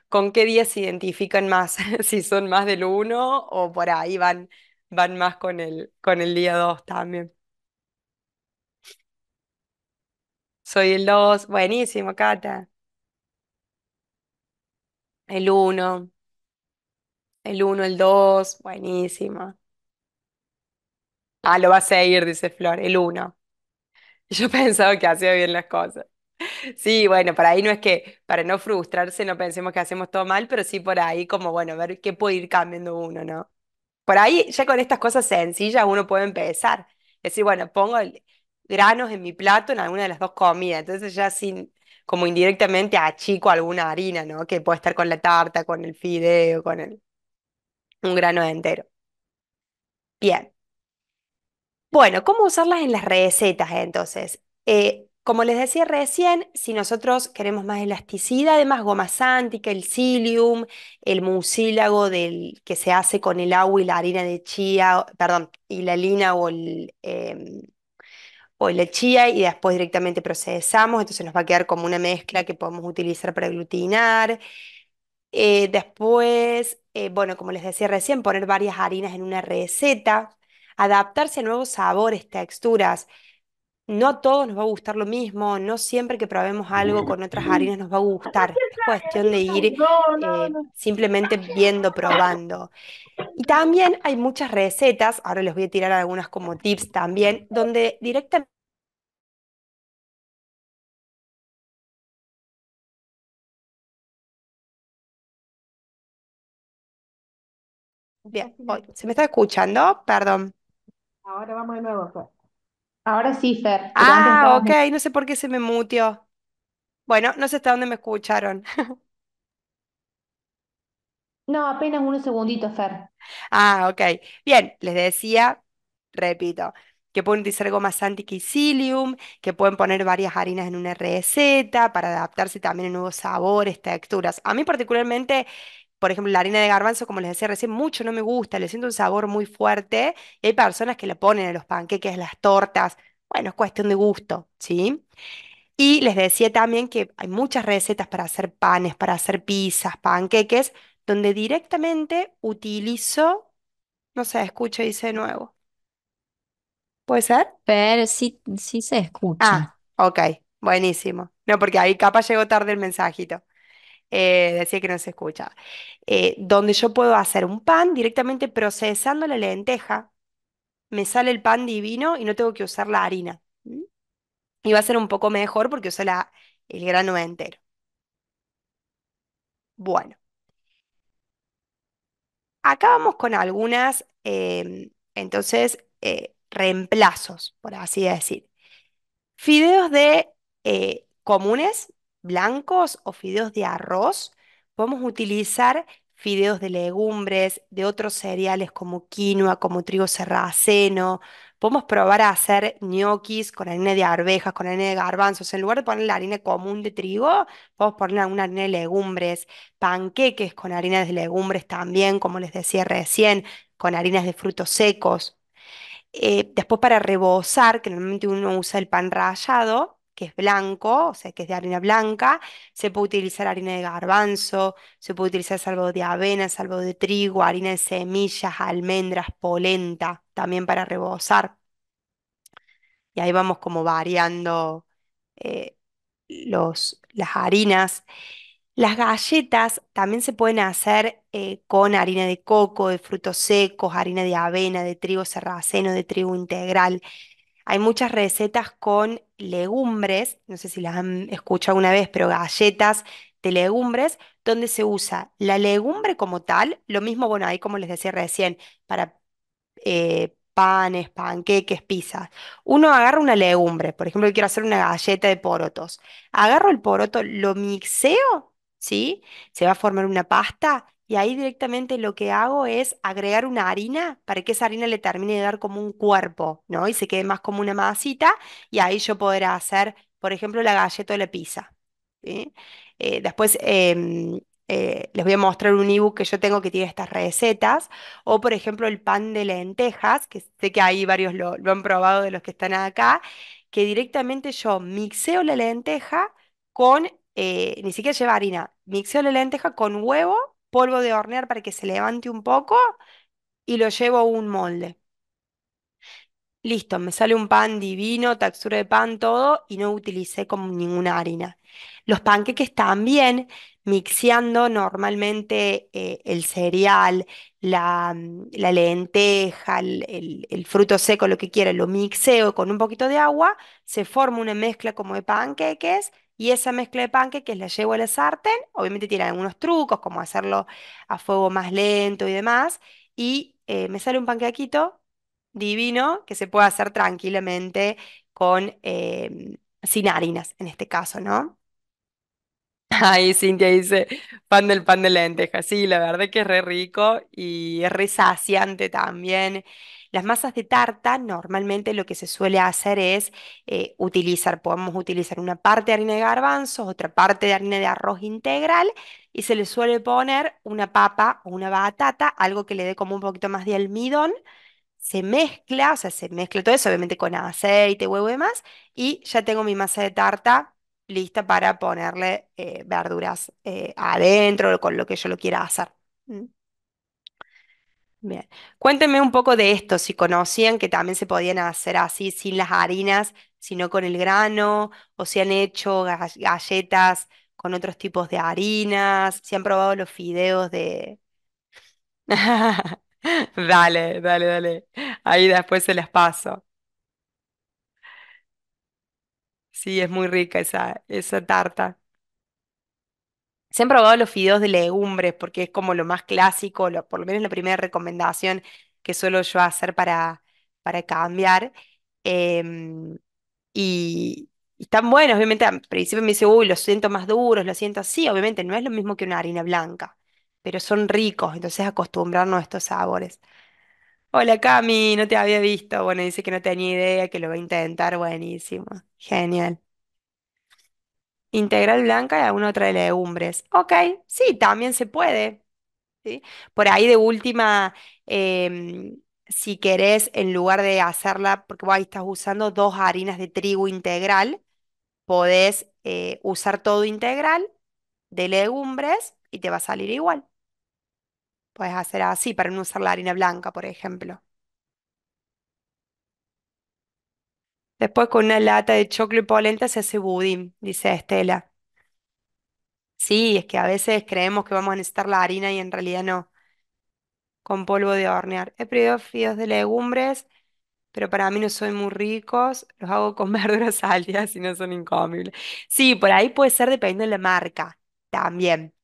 ¿con qué día se identifican más? Si son más del uno o por ahí van más con el día 2 también. Soy el 2, buenísimo, Cata. El uno, el 2, buenísimo. Ah, lo va a seguir, dice Flor, el uno. Yo pensaba que hacía bien las cosas. Sí, bueno, por ahí no es que, para no frustrarse, no pensemos que hacemos todo mal, pero sí por ahí como, bueno, ver qué puede ir cambiando uno, ¿no? Por ahí ya con estas cosas sencillas uno puede empezar. Decir, bueno, pongo granos en mi plato en alguna de las dos comidas, entonces ya sin, como indirectamente achico alguna harina, ¿no? Que puede estar con la tarta, con el fideo, un grano entero. Bien. Bueno, ¿cómo usarlas en las recetas entonces? Como les decía recién, si nosotros queremos más elasticidad, además goma sántica, el psyllium, el mucílago que se hace con el agua y la harina de chía, perdón, y la lina o la chía y después directamente procesamos, entonces nos va a quedar como una mezcla que podemos utilizar para aglutinar. Después, bueno, como les decía recién, poner varias harinas en una receta, adaptarse a nuevos sabores, texturas. No a todos nos va a gustar lo mismo, no siempre que probemos algo con otras harinas nos va a gustar. Es cuestión de ir No, no, no. simplemente viendo, probando. Y también hay muchas recetas, ahora les voy a tirar algunas como tips también, donde directamente, bien, Casi oh, listo. ¿se me está escuchando? Perdón. Ahora vamos de nuevo, pues. Ahora sí, Fer, pero antes Ah, estabas ok, no sé por qué se me muteó. Bueno, no sé hasta dónde me escucharon. No, apenas unos segunditos, Fer. Ah, ok. Bien, les decía, repito, que pueden utilizar goma Santic y Psyllium, que pueden poner varias harinas en una receta para adaptarse también a nuevos sabores, texturas. A mí particularmente, por ejemplo, la harina de garbanzo, como les decía recién, mucho no me gusta, le siento un sabor muy fuerte y hay personas que la ponen en los panqueques, las tortas. Bueno, es cuestión de gusto, ¿sí? Y les decía también que hay muchas recetas para hacer panes, para hacer pizzas, panqueques, donde directamente utilizo, no sé, escucho y dice de nuevo. ¿Puede ser? Pero sí, sí se escucha. Ah, ok, buenísimo. No, porque ahí capaz llegó tarde el mensajito. Decía que no se escucha. Donde yo puedo hacer un pan directamente procesando la lenteja, me sale el pan divino y no tengo que usar la harina. ¿Mm? Y va a ser un poco mejor porque uso el grano entero. Bueno. Acá vamos con algunas, entonces, reemplazos, por así decir. Fideos de comunes, blancos o fideos de arroz. Podemos utilizar fideos de legumbres, de otros cereales como quinoa, como trigo sarraceno. Podemos probar a hacer ñoquis con harina de arvejas, con harina de garbanzos. En lugar de poner la harina común de trigo, podemos poner una harina de legumbres, panqueques con harinas de legumbres también, como les decía recién, con harinas de frutos secos. Después para rebozar, que normalmente uno usa el pan rallado, que es blanco, o sea, que es de harina blanca, se puede utilizar harina de garbanzo, se puede utilizar salvo de avena, salvo de trigo, harina de semillas, almendras, polenta, también para rebozar. Y ahí vamos como variando eh, las harinas. Las galletas también se pueden hacer con harina de coco, de frutos secos, harina de avena, de trigo sarraceno, de trigo integral. Hay muchas recetas con legumbres, no sé si las han escuchado una vez, pero galletas de legumbres, donde se usa la legumbre como tal, lo mismo, bueno, ahí como les decía recién, para panes, panqueques, pizzas. Uno agarra una legumbre, por ejemplo, yo quiero hacer una galleta de porotos. Agarro el poroto, lo mixeo, ¿sí? Se va a formar una pasta y ahí directamente lo que hago es agregar una harina para que esa harina le termine de dar como un cuerpo, ¿no? Y se quede más como una masita y ahí yo podré hacer, por ejemplo, la galleta o la pizza. ¿Sí? Después les voy a mostrar un ebook que yo tengo que tiene estas recetas. O, por ejemplo, el pan de lentejas, que sé que ahí varios lo han probado de los que están acá, que directamente yo mixeo la lenteja con, ni siquiera lleva harina, mixeo la lenteja con huevo, polvo de hornear para que se levante un poco y lo llevo a un molde. Listo, me sale un pan divino, textura de pan, todo, y no utilicé como ninguna harina. Los panqueques también, mixeando normalmente el cereal, la lenteja, el fruto seco, lo que quiera, lo mixeo con un poquito de agua, se forma una mezcla como de panqueques, y esa mezcla de panqueques la llevo a la sartén. Obviamente tiene algunos trucos, como hacerlo a fuego más lento y demás, y me sale un panquequito divino que se puede hacer tranquilamente con, sin harinas, en este caso, ¿no? Ay, Cintia dice, pan de lentejas. Sí, la verdad que es re rico y es re saciante también. Las masas de tarta, normalmente lo que se suele hacer es podemos utilizar una parte de harina de garbanzos, otra parte de harina de arroz integral y se le suele poner una papa o una batata, algo que le dé como un poquito más de almidón, se mezcla, o sea, se mezcla todo eso, obviamente con aceite, huevo y demás, y ya tengo mi masa de tarta lista para ponerle verduras adentro, con lo que yo lo quiera hacer. Mm, Bien. Cuéntenme un poco de esto, si conocían que también se podían hacer así sin las harinas, sino con el grano, o si han hecho galletas con otros tipos de harinas, si han probado los fideos de... Dale, dale, dale. Ahí después se las paso. Sí, es muy rica esa tarta. ¿Se han probado los fideos de legumbres? Porque es como lo más clásico, por lo menos la primera recomendación que suelo yo hacer para cambiar. Em, y están buenos, obviamente al principio me dice, uy, los siento más duros, los siento así, obviamente no es lo mismo que una harina blanca, pero son ricos, entonces acostumbrarnos a estos sabores. Hola Cami, no te había visto. Bueno, dice que no tenía idea, que lo va a intentar, buenísimo, genial. Integral blanca y alguna otra de legumbres. Ok, sí, también se puede. ¿Sí? Por ahí de última, si querés, en lugar de hacerla, porque vos ahí estás usando dos harinas de trigo integral, podés usar todo integral de legumbres y te va a salir igual. Puedes hacer así para no usar la harina blanca, por ejemplo. Después con una lata de choclo y polenta se hace budín, dice Estela. Sí, es que a veces creemos que vamos a necesitar la harina y en realidad no, con polvo de hornear. He pedido fideos de legumbres, pero para mí no son muy ricos. Los hago con verduras salteadas y no son incomibles. Sí, por ahí puede ser dependiendo de la marca también.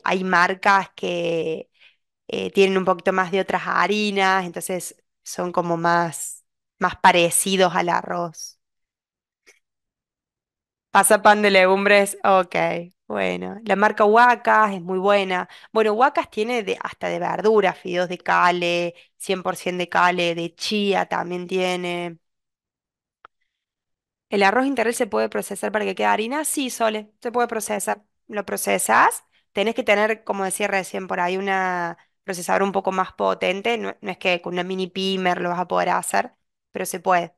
Hay marcas que tienen un poquito más de otras harinas, entonces son como más parecidos al arroz. Pan de legumbres, ok, bueno. La marca Huacas es muy buena. Bueno, Huacas tiene hasta de verduras, fideos de cale, 100% de cale, de chía también tiene. ¿El arroz integral se puede procesar para que quede harina? Sí, Sole, se puede procesar. Lo procesas, tenés que tener, como decía recién, por ahí una procesadora un poco más potente. No, no es que con una mini pimer lo vas a poder hacer, pero se puede.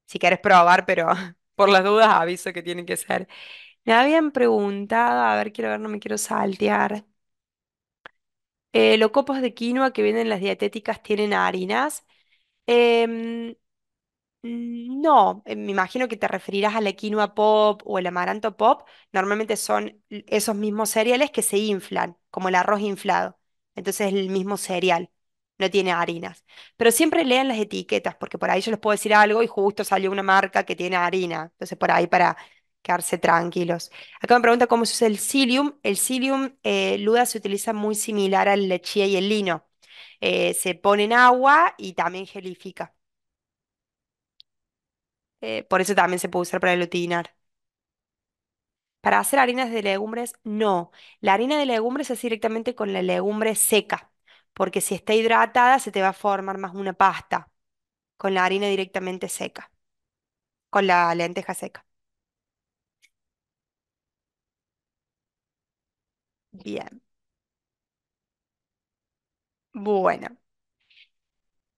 Si quieres probar, pero por las dudas aviso que tiene que ser. Me habían preguntado, a ver, quiero ver, no me quiero saltear. ¿Los copos de quinoa que vienen en las dietéticas tienen harinas? Em, no, me imagino que te referirás a la quinoa pop o el amaranto pop. Normalmente son esos mismos cereales que se inflan, como el arroz inflado. Entonces es el mismo cereal, no tiene harinas. Pero siempre lean las etiquetas, porque por ahí yo les puedo decir algo y justo salió una marca que tiene harina. Entonces por ahí para quedarse tranquilos. Acá me pregunta cómo se usa el psyllium. El psyllium, Luda, se utiliza muy similar al chía y el lino. Se pone en agua y también gelifica. Por eso también se puede usar para aglutinar. Para hacer harinas de legumbres, no. La harina de legumbres es directamente con la legumbre seca, porque si está hidratada se te va a formar más una pasta con la harina directamente seca, con la lenteja seca. Bien. Bueno.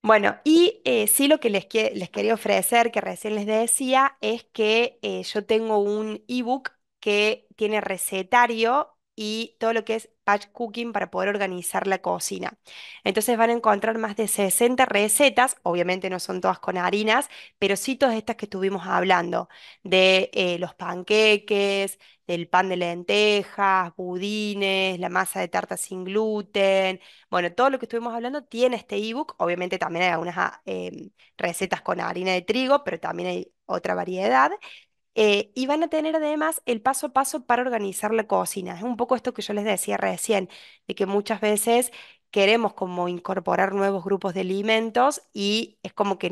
Bueno, y sí lo que les quería ofrecer, que recién les decía, es que yo tengo un ebook que tiene recetario y todo lo que es batch cooking para poder organizar la cocina. Entonces van a encontrar más de 60 recetas, obviamente no son todas con harinas, pero sí todas estas que estuvimos hablando, de los panqueques, del pan de lentejas, budines, la masa de tarta sin gluten. Bueno, todo lo que estuvimos hablando tiene este ebook. Obviamente también hay algunas recetas con harina de trigo, pero también hay otra variedad. Y van a tener además el paso a paso para organizar la cocina. Es un poco esto que yo les decía recién, de que muchas veces queremos como incorporar nuevos grupos de alimentos y es como que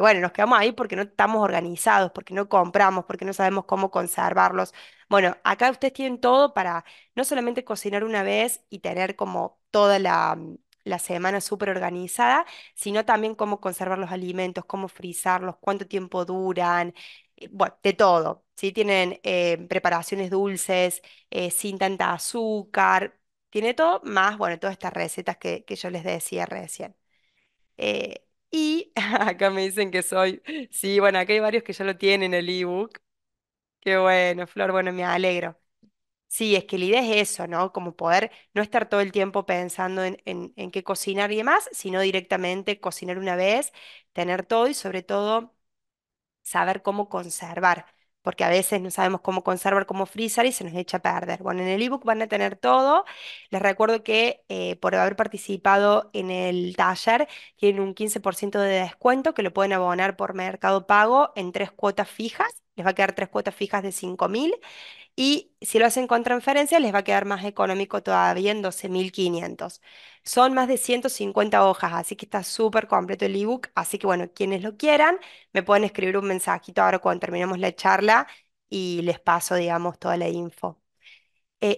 bueno, nos quedamos ahí porque no estamos organizados, porque no compramos, porque no sabemos cómo conservarlos. Bueno, acá ustedes tienen todo para no solamente cocinar una vez y tener como toda la semana súper organizada, sino también cómo conservar los alimentos, cómo frizarlos, cuánto tiempo duran, bueno, de todo, ¿sí? Tienen preparaciones dulces, sin tanta azúcar, tiene todo, más, bueno, todas estas recetas que yo les decía recién. Y acá me dicen que soy, sí, bueno, acá hay varios que ya lo tienen el ebook. Qué bueno, Flor, bueno, me alegro. Sí, es que la idea es eso, ¿no? Como poder no estar todo el tiempo pensando en qué cocinar y demás, sino directamente cocinar una vez, tener todo y sobre todo saber cómo conservar, porque a veces no sabemos cómo conservar, cómo frizar y se nos echa a perder. Bueno, en el ebook van a tener todo. Les recuerdo que por haber participado en el taller tienen un 15% de descuento que lo pueden abonar por Mercado Pago en tres cuotas fijas. Les va a quedar tres cuotas fijas de 5.000 Y si lo hacen con transferencia, les va a quedar más económico todavía en 12.500. Son más de 150 hojas, así que está súper completo el ebook. Así que bueno, quienes lo quieran, me pueden escribir un mensajito ahora cuando terminemos la charla y les paso, digamos, toda la info.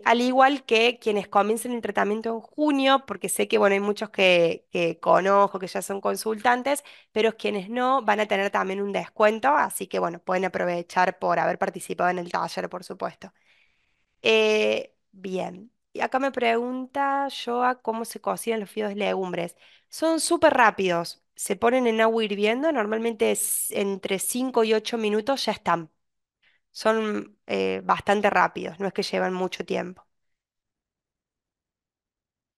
Al igual que quienes comiencen el tratamiento en junio, porque sé que bueno, hay muchos que conozco, que ya son consultantes, pero quienes no van a tener también un descuento, así que bueno, pueden aprovechar por haber participado en el taller, por supuesto. Bien, y acá me pregunta Joa cómo se cocinan los fideos de legumbres. Son súper rápidos, se ponen en agua hirviendo, normalmente es entre 5 y 8 minutos ya están. Son bastante rápidos, no es que llevan mucho tiempo.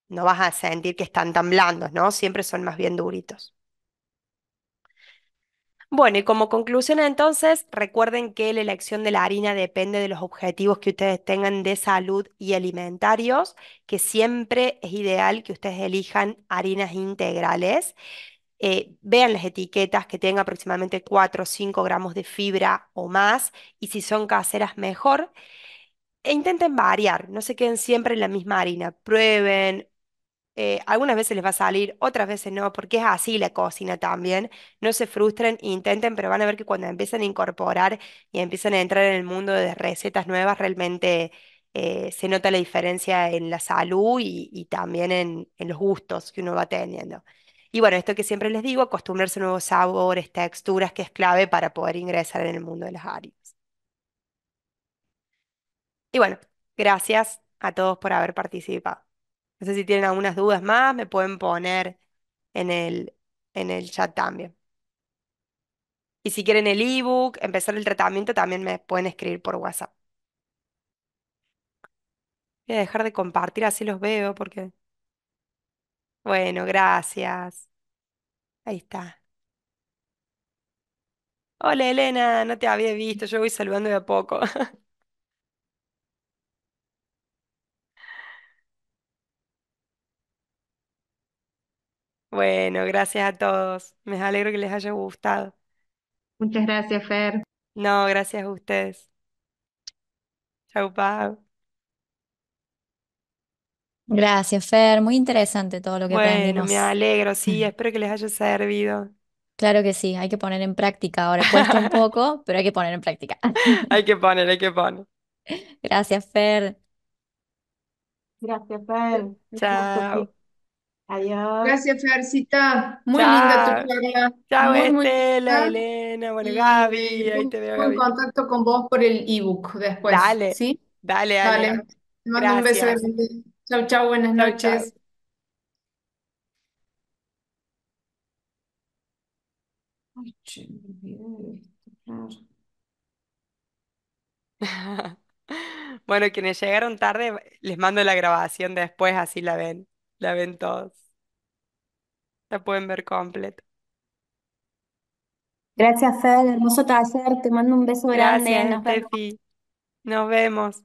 No vas a sentir que están tan blandos, ¿no? Siempre son más bien duritos. Bueno, y como conclusión entonces, recuerden que la elección de la harina depende de los objetivos que ustedes tengan de salud y alimentarios, que siempre es ideal que ustedes elijan harinas integrales. Vean las etiquetas que tengan aproximadamente 4 o 5 gramos de fibra o más, y si son caseras, mejor. E intenten variar, no se queden siempre en la misma harina. Prueben, algunas veces les va a salir, otras veces no, porque es así la cocina también. No se frustren, intenten, pero van a ver que cuando empiezan a incorporar y empiezan a entrar en el mundo de recetas nuevas, realmente se nota la diferencia en la salud y también en los gustos que uno va teniendo. Y bueno, esto que siempre les digo, acostumbrarse a nuevos sabores, texturas, que es clave para poder ingresar en el mundo de las harinas. Y bueno, gracias a todos por haber participado. No sé si tienen algunas dudas más, me pueden poner en el chat también. Y si quieren el ebook, empezar el tratamiento, también me pueden escribir por WhatsApp. Voy a dejar de compartir, así los veo, porque... Bueno, gracias. Ahí está. Hola Elena, no te había visto, yo voy saludando de a poco. Bueno, gracias a todos. Me alegro que les haya gustado. Muchas gracias, Fer. No, gracias a ustedes. Chau, Pau. Gracias, Fer. Muy interesante todo lo que Bueno, me aprendimos. alegro, sí, espero que les haya servido. Claro que sí, hay que poner en práctica ahora. Cuesta un poco, pero hay que poner en práctica. Hay que poner, hay que poner. Gracias, Fer. Gracias, Fer. Un gusto, Chao, sí. Adiós. Gracias, Fercita. Muy linda tu chao, charla. chao Muy, muy Estela, linda. Elena, bueno, Y Gaby, ahí te veo, pongo en Gaby. contacto con vos por el ebook después, Dale, ¿sí? dale, dale. Dale. Te mando un beso Gracias. grande. Chau, chau, buenas Chao, chao. noches. Ay, che, me olvidé de esto, claro. Bueno, quienes llegaron tarde, les mando la grabación después, así la ven todos, la pueden ver completa. Gracias, Fer, hermoso taller, te mando un beso grande, Gracias, nos vemos. Estefi, nos vemos.